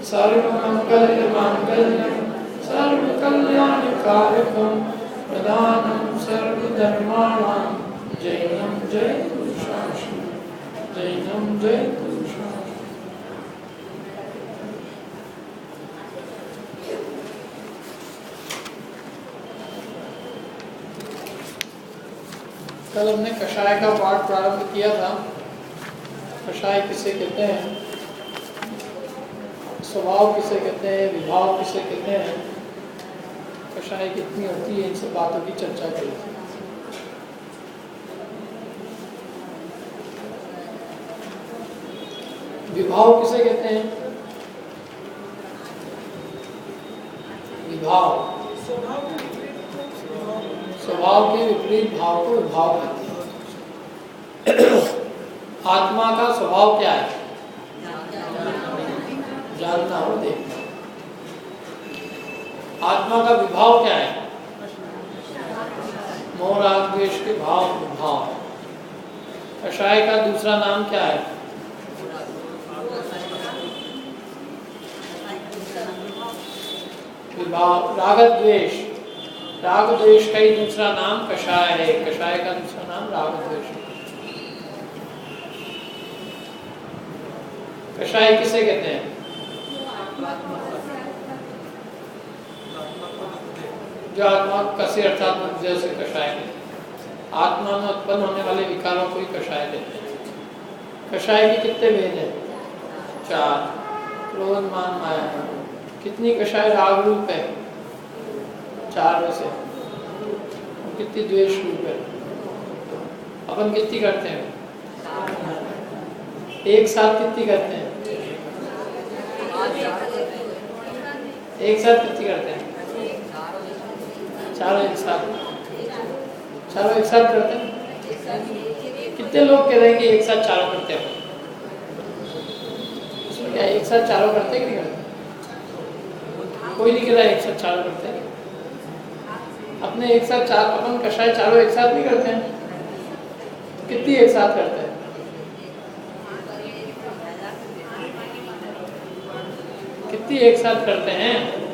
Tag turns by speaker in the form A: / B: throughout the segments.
A: सर्वमङ्गलमाङ्गल्यं सर्वकल्याणकारकं प्रदानं सर्वधर्माणां जैनं जयतु जैनं जयतु। कल हमने कषाय का पाठ प्रारंभ किया था। कषाय किसे कहते हैं, स्वभाव किसे कहते हैं, विभाव किसे कहते हैं, कषाय कितनी होती है, इन सब बातों की चर्चा करी थी। विभाव किसे कहते हैं? विभाव स्वभाव के विपरीत भाव को विभाव कहते हैं। आत्मा का स्वभाव क्या है? जानना और देखना। आत्मा का विभाव क्या है? मोह राग द्वेष के भाव विभाव। कषाय का दूसरा नाम क्या है? विभाव। राग द्वेष, राग द्वेष का ही दूसरा नाम कषाय है। कषाय का दूसरा नाम राग द्वेष। कषाय किसे कहते हैं? जो आत्मा कसे अर्थात बुद्धि से कषाय है। आत्मा में उत्पन्न होने वाले विकारों को ही कषाय कहते हैं। कषाय के कितने भेद हैं? 4। क्रोध मान माया। कितनी कषाय राग रूप है? 4 में से। कितनी द्वेष रूप है? अपन कितनी करते हैं? एक साथ कितनी करते हैं? एक साथ कितनी करते हैं? चारों एक साथ। चारों एक साथ करते हैं। कितने लोग कह रहे हैं कि एक साथ चारों करते हैं? इसमें क्या एक साथ चारों करते हैं कि नहीं करते? कोई नहीं कह रहा एक साथ चारों करते हैं। अपने एक साथ चार, अपन कषाय चारों एक साथ नहीं करते हैं। कितनी एक साथ करते हैं? कितनी एक साथ करते हैं?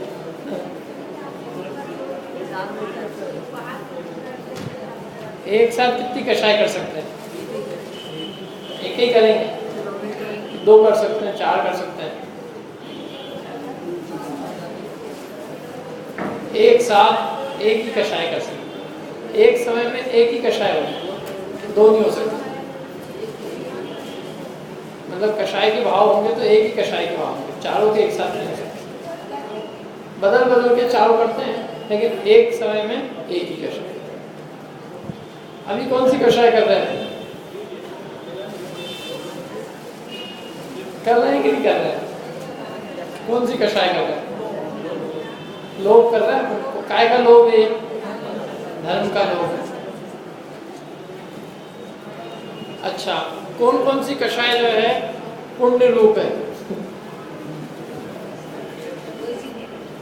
A: एक साथ कितनी कषाय कर सकते हैं? एक ही करेंगे? 2 कर सकते हैं, 4 कर सकते हैं। एक साथ एक ही कषाय कर सकते हैं। एक समय में एक ही कषाय होगी, 2 नहीं हो सकते। मतलब कषाय के भाव होंगे तो एक ही कषाय के भाव होंगे, चारों के एक साथ नहीं हो सकते। बदल बदल के चारों करते हैं, लेकिन एक समय में एक ही कषाय। अभी कौन सी कषाय कर रहे हैं? कर रहे हैं कि नहीं कर रहे हैं? कौन सी कषाय कर रहे हैं? लोभ कर रहे हैं। काय का लोभ है? धर्म का लोभ है। अच्छा, कौन कौन सी कषाय जो है पुण्य रूप है?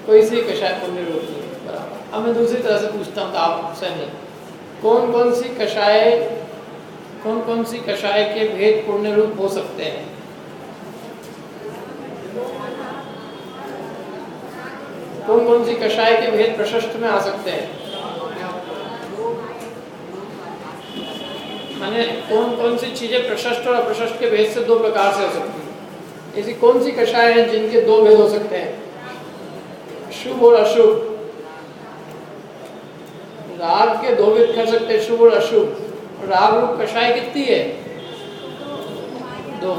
A: कोई सी कषाय पुण्य रूप है। बराबर। अब मैं दूसरी तरह से पूछता हूँ तो आप सहमत। कौन कौन सी कषाय के भेद पुण्य रूप हो सकते हैं? कौन कौन सी कषाय के भेद प्रशस्त में आ सकते हैं? माने कौन कौन सी चीजें प्रशस्त और अप्रशस्त के भेद से 2 प्रकार से हो सकती है? ऐसी कौन सी कषाय हैं जिनके 2 भेद हो सकते हैं? शुभ और अशुभ। राग के 2 भेद कर सकते हैं, शुभ और अशुभ। राग रूप कषाय कितनी है? 2।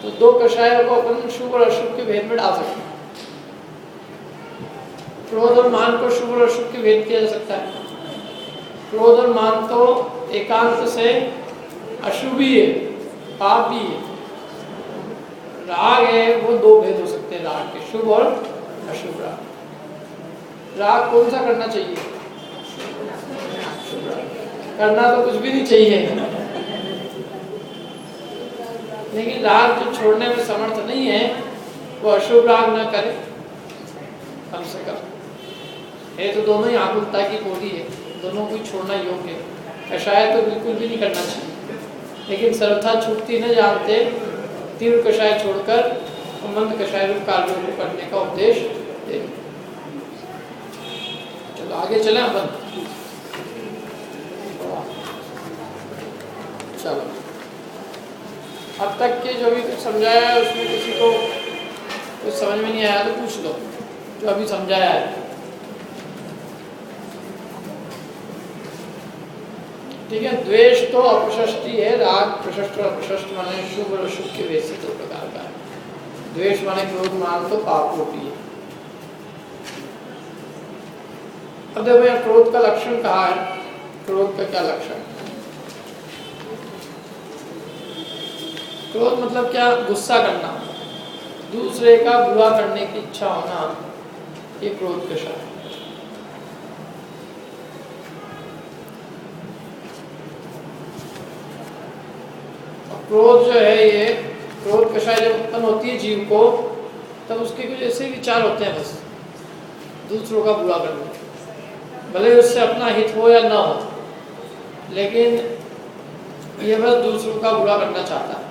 A: तो 2 कषायों को अपन शुभ और अशुभ के भेद में डाल सकते हैं। क्रोध और मान को शुभ और अशुभ के भेद किया जा सकता है। क्रोध और मान तो एकांत से अशुभ ही है, पाप भी है। राग है वो 2 भेद हो सकते हैं राग के, शुभ और अशुभ राग। राग कौन सा करना चाहिए? करना तो कुछ भी नहीं चाहिए, लेकिन राग जो छोड़ने में समर्थ नहीं है वो अशुभ राग न करे कम से कम। है तो दोनों ही आकुलता की कोटि है, दोनों को छोड़ना योग्य है। कषाय तो बिल्कुल भी नहीं करना चाहिए, लेकिन सर्वथा छूटती न जानते तीव्र कषाय छोड़कर और मंद कषाय रूप कार्यों को करने का उपदेश दे। चलो आगे चले अपन। चलो अब तक के जो भी कुछ समझाया है उसमें किसी को कुछ समझ में नहीं आया तो पूछ लो, जो अभी समझाया है। ठीक है, द्वेष तो अप्रशस्ति है, राग प्रशस्त और अप्रशस्त माने शुभ और अशुभ के वैसे दो प्रकार का है। द्वेष माने क्रोध मान तो पाप होती है। अब देखो यहाँ क्रोध का लक्षण कहा है, क्रोध का क्या लक्षण? क्रोध मतलब क्या? गुस्सा करना, दूसरे का बुरा करने की इच्छा होना, ये क्रोध कषाय है। क्रोध जो है, ये क्रोध कषाय जब उत्पन्न होती है जीव को, तब उसके कुछ ऐसे विचार होते हैं बस दूसरों का बुरा करने, भले उससे अपना हित हो या ना हो, लेकिन ये बस दूसरों का बुरा करना चाहता है।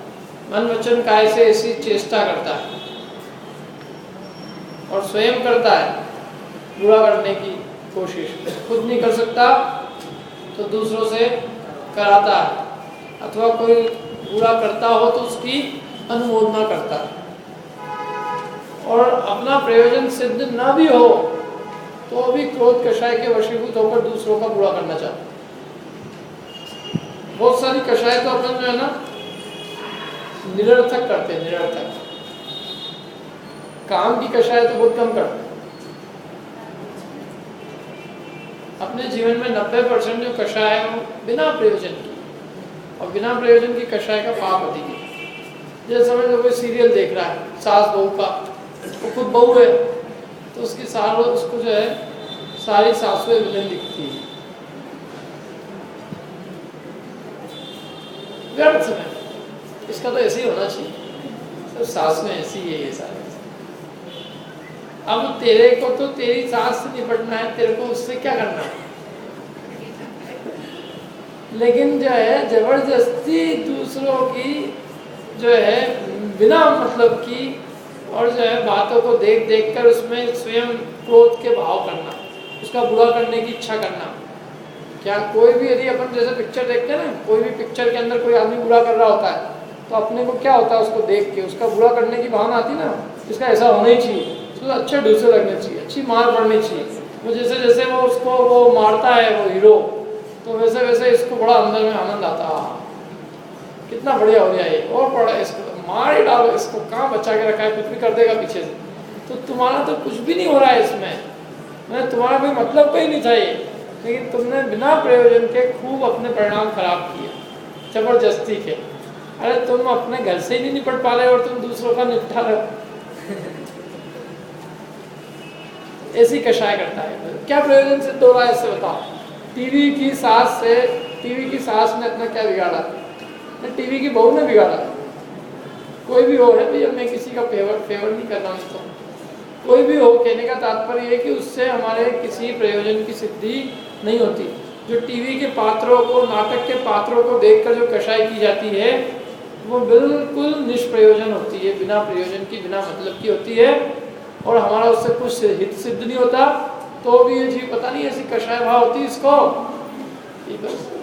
A: मन वचन काय से ऐसी चेष्टा करता है और स्वयं करता है बुरा करने की कोशिश। खुद नहीं कर सकता तो दूसरों से कराता है, अथवा कोई बुरा करता हो तो उसकी अनुमोदना करता है। और अपना प्रयोजन सिद्ध ना भी हो तो भी क्रोध कषाय के वशीभूत होकर दूसरों का बुरा करना चाहता है। बहुत सारी कषाय तो अपन जो है ना निरर्थक करते हैं, निरर्थक काम की कषाय तो बहुत कम करते हैं। अपने जीवन में 90% जो कषाय है वो बिना प्रयोजन की, और बिना प्रयोजन की कषाय का पाप अधिक है। जैसे समझ लो कोई सीरियल देख रहा है सास बहू का, वो खुद बहू है तो उसकी सास, उसको जो है सारी सासुएं विलन दिखती है, व्यर्थ में। इसका तो ऐसे ही होना चाहिए, सब सास में ऐसी है ये सारे। अब तेरे को तो तेरी सास से निपटना है, तेरे को उससे क्या करना है? लेकिन जो है जबरदस्ती दूसरों की जो है बिना मतलब की और जो है बातों को देख देख कर उसमें स्वयं क्रोध के भाव करना, उसका बुरा करने की इच्छा करना। क्या कोई भी, यदि अपन जैसे पिक्चर देखते हैं ना, कोई भी पिक्चर के अंदर कोई आदमी बुरा कर रहा होता है तो अपने को क्या होता है, उसको देख के उसका बुरा करने की भावना आती है ना, इसका ऐसा होना ही चाहिए, उसको अच्छे ढूंढे लगने चाहिए, अच्छी मार पड़नी चाहिए। वो जैसे जैसे वो उसको वो मारता है वो हीरो, तो वैसे वैसे इसको बड़ा अंदर में आनंद आता, कितना बढ़िया हो गया ये, और पड़ा इसको मार ही डालो, इसको कहाँ बचा के रखा है, कुछ भी कर देगा पीछे से। तो तुम्हारा तो कुछ भी नहीं हो रहा है इसमें, मैं तुम्हारा कोई मतलब का ही नहीं था ये, लेकिन तुमने बिना प्रयोजन के खूब अपने परिणाम खराब किए जबरदस्ती के। अरे तुम अपने घर से ही नहीं निपट पा रहे और तुम दूसरों का निपटा रहे हो। ऐसी कषाय करता है। क्या प्रयोजन सिद्ध हो रहा है इससे बताओ? टीवी की सास से, टीवी की सास ने अपना क्या बिगाड़ा? टीवी की बहू ने बिगाड़ा। कोई भी हो है भैया, मैं किसी का फेवर नहीं कर रहा हूँ इसको, कोई भी हो, कहने का तात्पर्य है कि उससे हमारे किसी प्रयोजन की सिद्धि नहीं होती। जो टीवी के पात्रों को, नाटक के पात्रों को देखकर जो कषाय की जाती है वो बिल्कुल निष्प्रयोजन होती है, बिना प्रयोजन की, बिना मतलब की होती है, और हमारा उससे कुछ हित सिद्ध नहीं होता। तो भी ये जीव पता नहीं ऐसी कषाय भाव होती है इसको,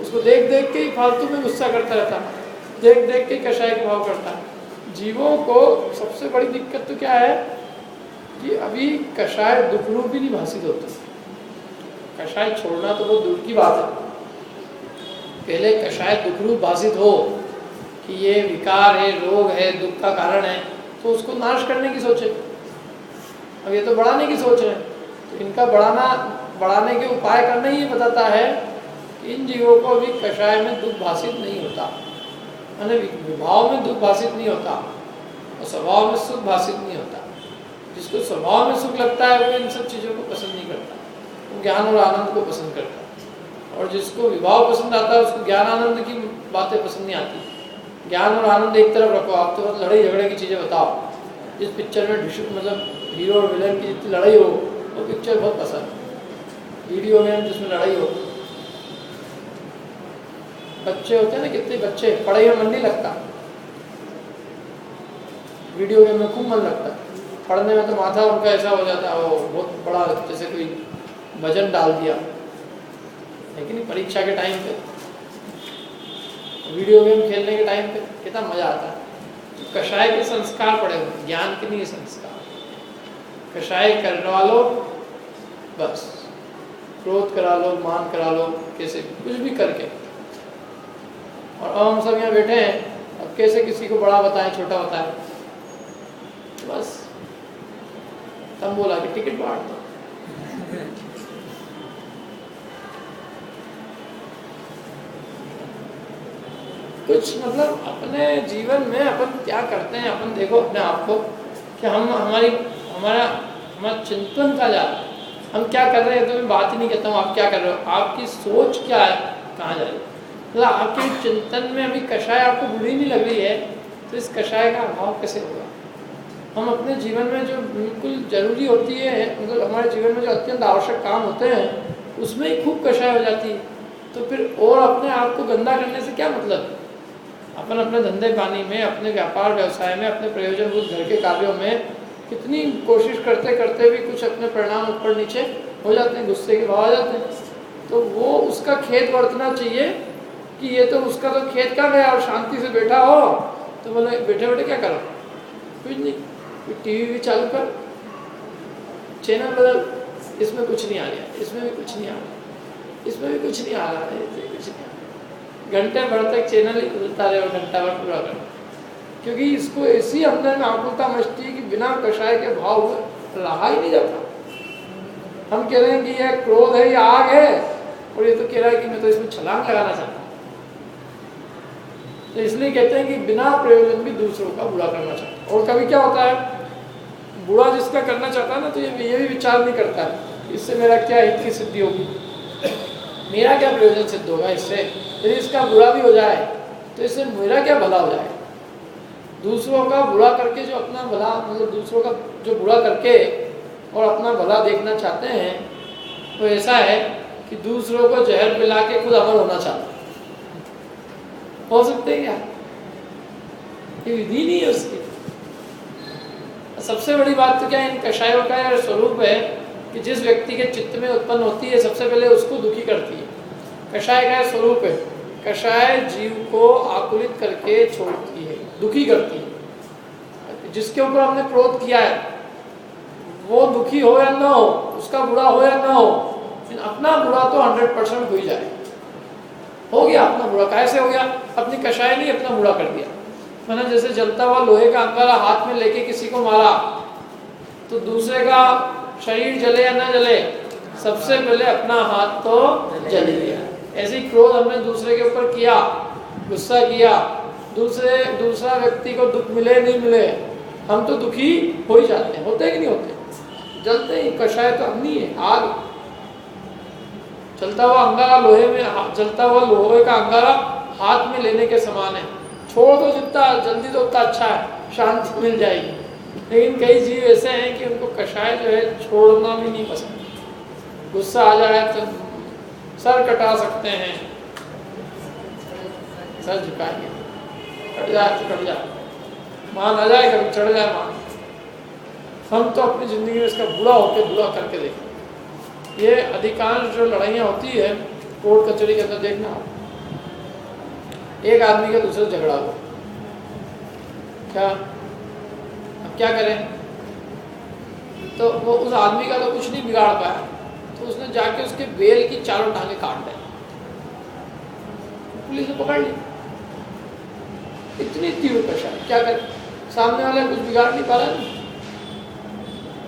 A: उसको देख देख के ही फालतू में गुस्सा करता रहता, देख देख के कषाय के भाव करता है। जीवों को सबसे बड़ी दिक्कत तो क्या है कि अभी कषाय दुख रूप ही नहीं भाषित होती। कषाय छोड़ना तो बहुत दूर की बात है, पहले कषाय दुख रूप भाषित हो कि ये विकार है, रोग है, दुख का कारण है, तो उसको नाश करने की सोचे। अब ये तो बढ़ाने की सोच रहे हैं, तो इनका बढ़ाने के उपाय करना ही ये बताता है कि इन जीवों को अभी कषाय में दुख भाषित नहीं होता, यानी विभाव में दुख भाषित नहीं होता और स्वभाव में सुख भाषित नहीं होता। जिसको स्वभाव में सुख लगता है वो इन सब चीज़ों को पसंद नहीं करता, वो ज्ञान और आनंद को पसंद करता है। और जिसको विभाव पसंद आता है उसको ज्ञान आनंद की बातें पसंद नहीं आती। ज्ञान और आनंद एक तरफ रखो, आप तो लड़ाई झगड़े की चीज़ें बताओ। जिस पिक्चर में मतलब हीरो और विलन की जितनी लड़ाई हो वो पिक्चर बहुत पसंद है। वीडियो गेम जिसमें लड़ाई हो, बच्चे होते हैं ना, कितने बच्चे, पढ़ाई में मन नहीं लगता, वीडियो गेम में खूब मन लगता है, पढ़ने में तो माथा उनका ऐसा हो जाता है, वो बहुत बड़ा जैसे कोई वजन डाल दिया, लेकिन परीक्षा के टाइम पे वीडियो गेम खेलने के टाइम पे कितना मजा आता है। तो कषाय के संस्कार पड़े हुए, ज्ञान के नहीं संस्कार। कषाय करवा लो बस, क्रोध करा लो, मान करा लो, कैसे कुछ भी करके। और अब हम सब यहाँ बैठे हैं, अब कैसे किसी को बड़ा बताएं छोटा बताएं, बस तब बोला कि टिकट बांट दो। कुछ मतलब अपने जीवन में अपन क्या करते हैं, अपन देखो अपने आप को कि हमारा चिंतन का जा रहा है, हम क्या कर रहे हैं। तो मैं बात ही नहीं कहता हूँ आप क्या कर रहे हो, आपकी सोच क्या है, कहाँ जा रही है। मतलब आपके चिंतन में अभी कषाय आपको बुरी नहीं लग रही है, तो इस कषाय का अभाव कैसे होगा। हम अपने जीवन में जो बिल्कुल जरूरी होती है, मतलब हमारे जीवन में जो अत्यंत आवश्यक काम होते हैं, उसमें ही खूब कषाय हो जाती है। तो फिर और अपने आप को गंदा करने से क्या मतलब। अपन अपने धंधे पानी में, अपने व्यापार व्यवसाय में, अपने प्रयोजनभूत घर के कार्यों में कितनी कोशिश करते करते भी कुछ अपने परिणाम ऊपर नीचे हो जाते हैं, गुस्से के भाव आ जाते हैं। तो वो उसका खेत बरतना चाहिए कि ये तो उसका तो खेत का गया और शांति से बैठा हो। तो बोले बैठे बैठे क्या करो, कुछ नहीं, टीवी भी चालू कर, चैनल बदल, इसमें कुछ नहीं आ रहा, इसमें भी कुछ नहीं आ रहा, इसमें भी कुछ नहीं आ रहा है, कुछ नहीं आ रहा। घंटे भर तक चैनल ही बदलता रहे और घंटा भर पूरा कर, क्योंकि इसको ऐसी अंदर में आकुलता मचती है कि बिना कषाय के भाव हुए रहा ही नहीं जाता। हम कह रहे हैं कि यह क्रोध है, यह आग है, और ये तो कह रहा है कि मैं तो इसमें छलांग लगाना चाहता हूँ। तो इसलिए कहते हैं कि बिना प्रयोजन भी दूसरों का बुरा करना चाहता है। और कभी क्या होता है, बुरा जिसका करना चाहता है ना, तो ये भी विचार नहीं करता है इससे मेरा क्या हित की सिद्धि होगी, मेरा क्या प्रयोजन सिद्ध होगा इससे। यदि इसका बुरा भी हो जाए तो इससे मेरा क्या भला हो जाए। दूसरों का बुरा करके जो अपना भला, मतलब दूसरों का जो बुरा करके और अपना भला देखना चाहते हैं, तो ऐसा है कि दूसरों को जहर पिला के खुद अमर होना चाहते हो सकते हैं क्या। ये विधि नहीं है उसकी। सबसे बड़ी बात तो क्या इन कषायों का यह स्वरूप है कि जिस व्यक्ति के चित्त में उत्पन्न होती है सबसे पहले उसको दुखी करती है। कषाय का स्वरूप है, कषाय जीव को आकुलित करके छोड़ती है, दुखी करती है। जिसके ऊपर हमने क्रोध किया है वो दुखी हो या ना हो, उसका बुरा हो या ना हो, लेकिन अपना बुरा तो 100% हो ही जाए। हो गया अपना बुरा, कैसे हो गया, अपनी कषाय नहीं अपना बुरा कर दिया। मैंने जैसे जलता हुआ लोहे का अंगारा हाथ में लेके किसी को मारा, तो दूसरे का शरीर जले या ना जले, सबसे पहले अपना हाथ तो जल गया। ऐसे ही क्रोध हमने दूसरे के ऊपर किया, गुस्सा किया, दूसरा व्यक्ति को दुख मिले नहीं मिले, हम तो दुखी हो ही जाते हैं। होते कि नहीं होते, जलते ही। कषाय तो अग्नि है, आग। जलता हुआ अंगारा लोहे में, जलता हुआ लोहे का अंगारा हाथ में लेने के समान है। छोड़ दो जितना जल्दी तो उतना अच्छा है, शांति मिल जाएगी। लेकिन कई जीव ऐसे हैं कि उनको कषाय जो है छोड़ना भी नहीं पसंद। गुस्सा आ जाए तो सर कटा सकते हैं, सर झुकाएंगे, कट जाए तो कट जाए, मान आ जाए कभी चढ़ जाए मान। हम तो अपनी जिंदगी में इसका बुरा होकर बुरा करके देखें। ये अधिकांश जो लड़ाइयाँ होती है कोर्ट कचहरी के अंदर, देखना आप, एक आदमी का दूसरे झगड़ा हो, क्या अब क्या करें। तो वो उस आदमी का तो कुछ नहीं बिगाड़ पाया, तो उसने जाके उसके बेल की चारों टांगे काट दी, पुलिस ने पकड़ ली। इतनी तीव्र कषाय, क्या करे, सामने वाला कुछ बिगाड़ नहीं पा रहा,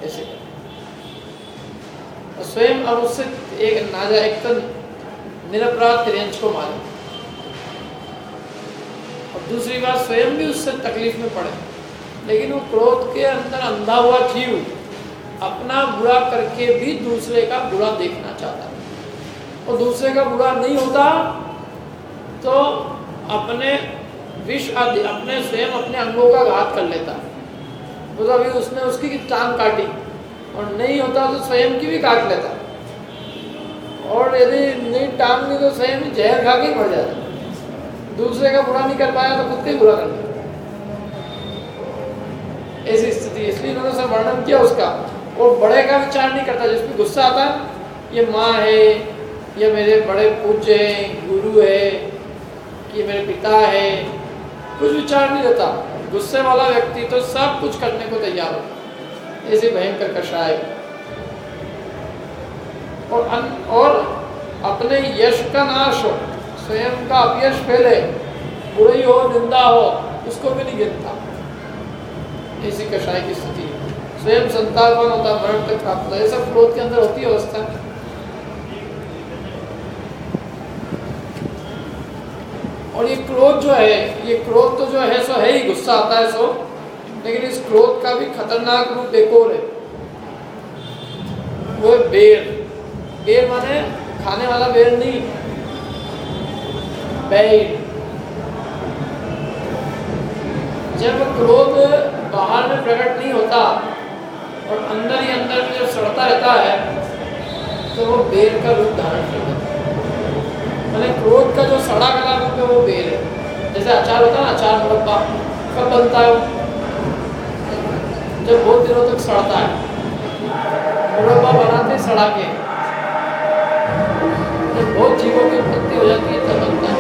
A: ऐसे और स्वयं अब उससे एक तो निरपराध तिरंज को मारे, और दूसरी बात स्वयं भी उससे तकलीफ में पड़े। लेकिन वो क्रोध के अंदर अंधा हुआ जीव अपना बुरा करके भी दूसरे का बुरा देखना चाहता है, और दूसरे का बुरा नहीं होता तो अपने विष आदि अपने स्वयं अपने अंगों का घात कर लेता। तो अभी उसने उसकी टांग काटी और नहीं होता तो स्वयं की भी काट लेता, और यदि नहीं टांग नहीं तो स्वयं ही जहर खा के मर जाता। दूसरे का बुरा नहीं कर पाया तो खुद का ही बुरा कर दिया। ऐसी स्थिति, इसलिए इन्होंने सब वर्णन किया उसका। और बड़े का विचार नहीं करता, जिसमें गुस्सा आता है ये माँ है, ये मेरे बड़े पूज्य हैं, गुरु है, कि मेरे पिता है, कुछ विचार नहीं रहता। गुस्से वाला व्यक्ति तो सब कुछ करने को तैयार हो, ऐसे भयंकर कषाय। और अपने यश का नाश हो, स्वयं का अपयश फैले, बुराई हो, निंदा हो, उसको भी नहीं गिनता। ऐसी कषाय की स्थिति, स्वयं संतापन होता, मरण तक प्राप्त होता, ये सब क्रोध के अंदर होती है अवस्था। और ये क्रोध जो है, ये क्रोध तो जो है सो है ही, गुस्सा आता है सो, लेकिन इस क्रोध का भी खतरनाक रूप एक और है, वो है बेर। बेर माने खाने वाला बेर नहीं, बैर। जब क्रोध बाहर में प्रकट नहीं होता और अंदर ही अंदर में जब सड़ता रहता है, तो वो बेर का रूप धारण करता है। मैंने क्रोध का जो सड़ा गला रूप है वो बेर है। जैसे अचार होता है ना, अचार मुरब्बा कब बनता है? जब बहुत दिनों तक सड़ता है। मुरब्बा बनाते सड़ा के, जब बहुत जीवों की उत्पत्ति हो जाती है तब बनता है।